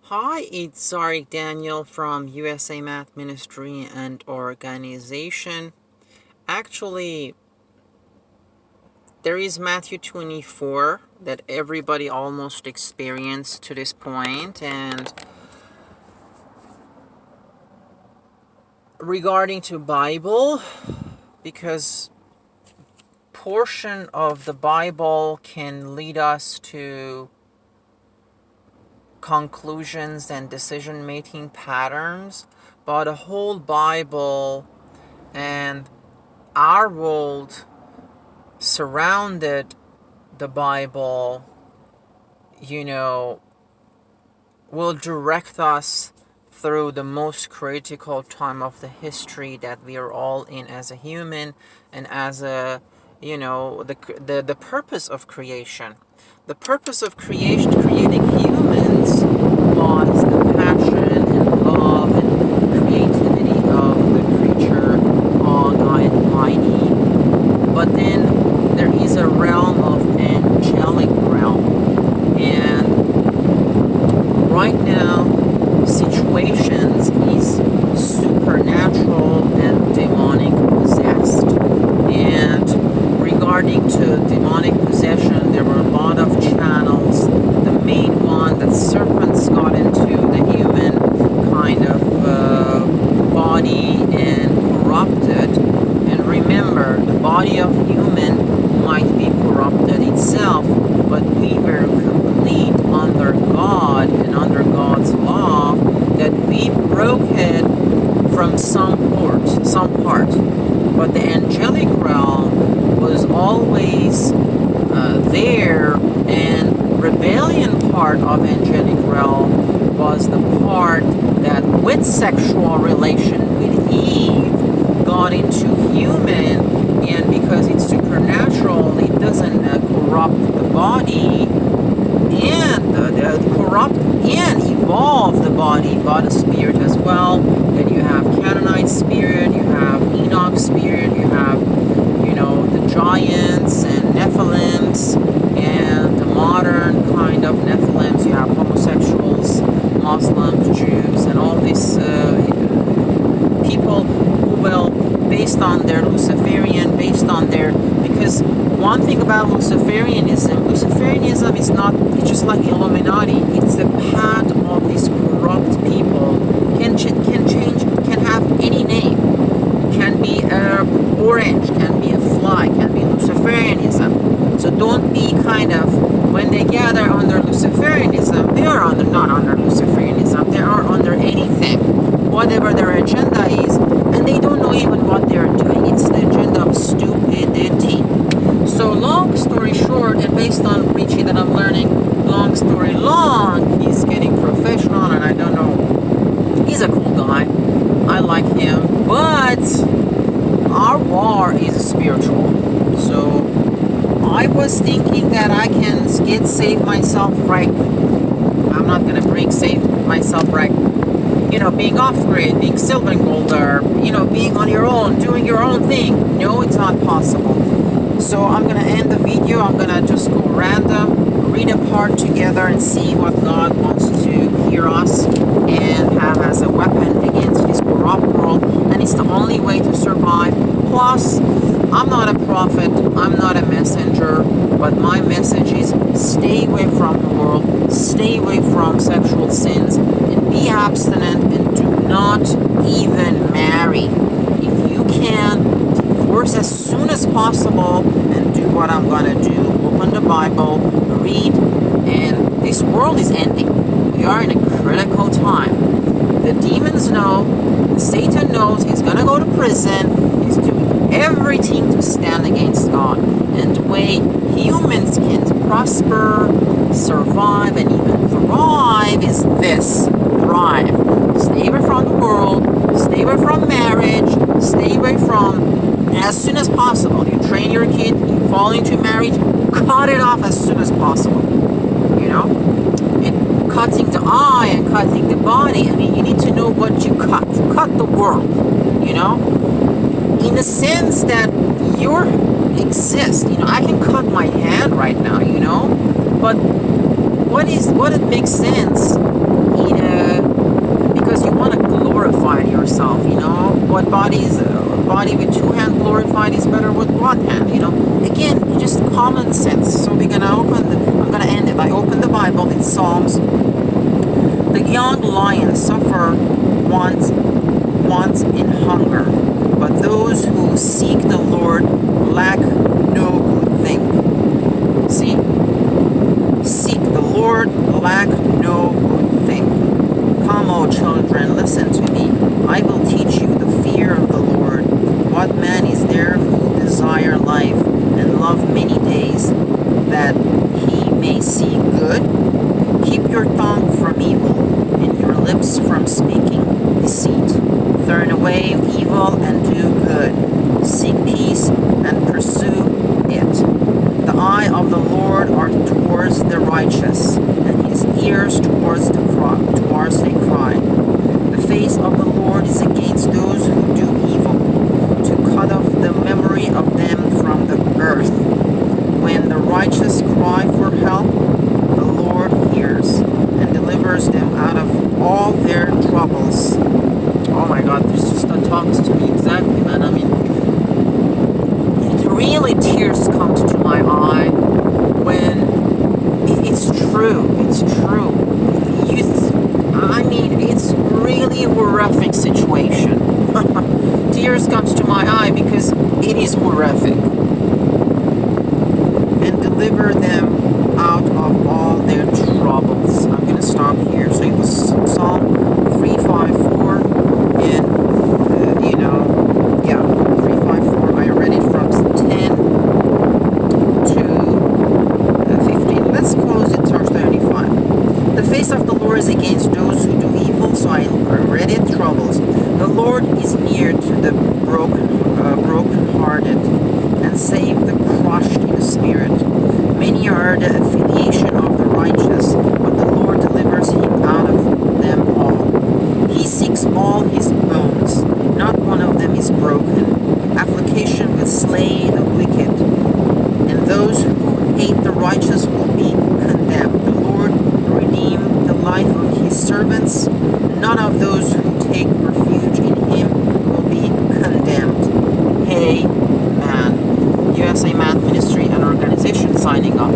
Hi, it's Zarik Daniel from USA Math Ministry and Organization. Actually, there is Matthew 24 that everybody almost experienced to this point, and regarding to Bible, because portion of the Bible can lead us to conclusions and decision making patterns, but the whole Bible and our world surrounded the Bible, you know, will direct us through the most critical time of the history that we are all in as a human and as a, the purpose of creation. The purpose of creating humans was the passion and love and creativity of the creature, all God Almighty. But then there is a realm of angelic realm, and right now situations is supernatural and demonic possessed. And regarding to demonic possession, there were a lot of channels. The main one that serpents got into the human kind of body and corrupted. And remember, the body of human might be corrupted itself, but we were complete under God and under God's law, that we broke it from some part. But the angelic realm was always there, and rebellion part of angelic realm was the part that with sexual relation with Eve got into human, and because it's supernatural, it doesn't corrupt the body and corrupt and evolve the body, but the spirit as well. Then you have Canaanite spirit, you have Enoch spirit, you have, the giants and Nephilims, and the modern kind of Nephilims. You have homosexuals, Muslims, Jews, and all these people who will, based on their Luciferian, based on their, because one thing about Luciferianism is not, it's just like Illuminati. It's the path of these corrupt people. Can have any name. Can be orange, can be a fly, can be Luciferianism. So don't be kind of, when they gather under Luciferianism, they are not under Luciferianism. They are under anything, whatever their agenda is, and they don't know even what they're doing. It's the agenda of stupidity. So long story short, and based on Richie that I'm learning, long story long, he's getting professional, and I don't know, he's a cool guy. I like him, but our war is spiritual. So I was thinking that I can save myself right. I'm not gonna bring save myself right. Being off grid, being silver and golder, being on your own, doing your own thing. No, it's not possible. So I'm gonna end the video. I'm gonna just go random, read a part together, and see what God wants to hear us and have as a weapon against this corrupt world. And it's the only way to survive. Plus, I'm not a prophet, I'm not a messenger, but my message is stay away from the world, stay away from sexual sins, and be abstinent, and do not even marry. If you can, divorce as soon as possible and do what I'm gonna do. Open the Bible, read, and this world is ending. We are in a critical time. The demons know, Satan knows he's gonna go to prison, he's doing everything to stand against God. And the way humans can prosper, survive, and even thrive is this. Thrive. Stay away from the world, stay away from marriage, stay away from, as soon as possible. You train your kid, you fall into marriage, cut it off as soon as possible. And cutting the eye and cutting the body, you need to know what you cut. Cut the world, in the sense that you exist. I can cut my hand right now, but what it makes sense in common sense. So I'm gonna end it. I open the Bible. It's Psalms. The young lions suffer want in hunger, but those who seek the Lord lack no good thing. See? Seek the Lord, lack no good thing. Come, O children, listen to me. I will teach you the fear of the Lord. What man is there who desire life and love many days, that he may see good? Keep your tongue from evil and your lips from speaking deceit. Turn away evil and do good. Seek peace and pursue it. The eye of the Lord are towards the righteous, and his ears towards they cry. The face of the Lord is against those who do evil, to cut off the memory of them from the earth. When the righteous cry for help, the Lord hears and delivers them out of all their troubles. Oh my God, this just talks to me exactly, man. I mean, it really tears comes to my eye when it's true. It's true. It's really a horrific situation. Tears comes to my eye because it is horrific. And deliver them out of all their troubles. I'm going to stop here. So it was Psalm 354, and 354. I read it from 10 to 15. Let's close it to 35. The face of the Lord is against those who do evil, so I read it, troubles. The Lord is near to the brokenhearted, and save the crushed in spirit. Many are the affiliation of the righteous, but the Lord delivers him out of them all. He seeks all his bones, not one of them is broken. Affliction will slay the wicked, and those who hate the righteous will be condemned. The Lord redeem the life of his servants. None of those who take refuge in him will be condemned. Amen. USA Math Ministry and Organization signing off.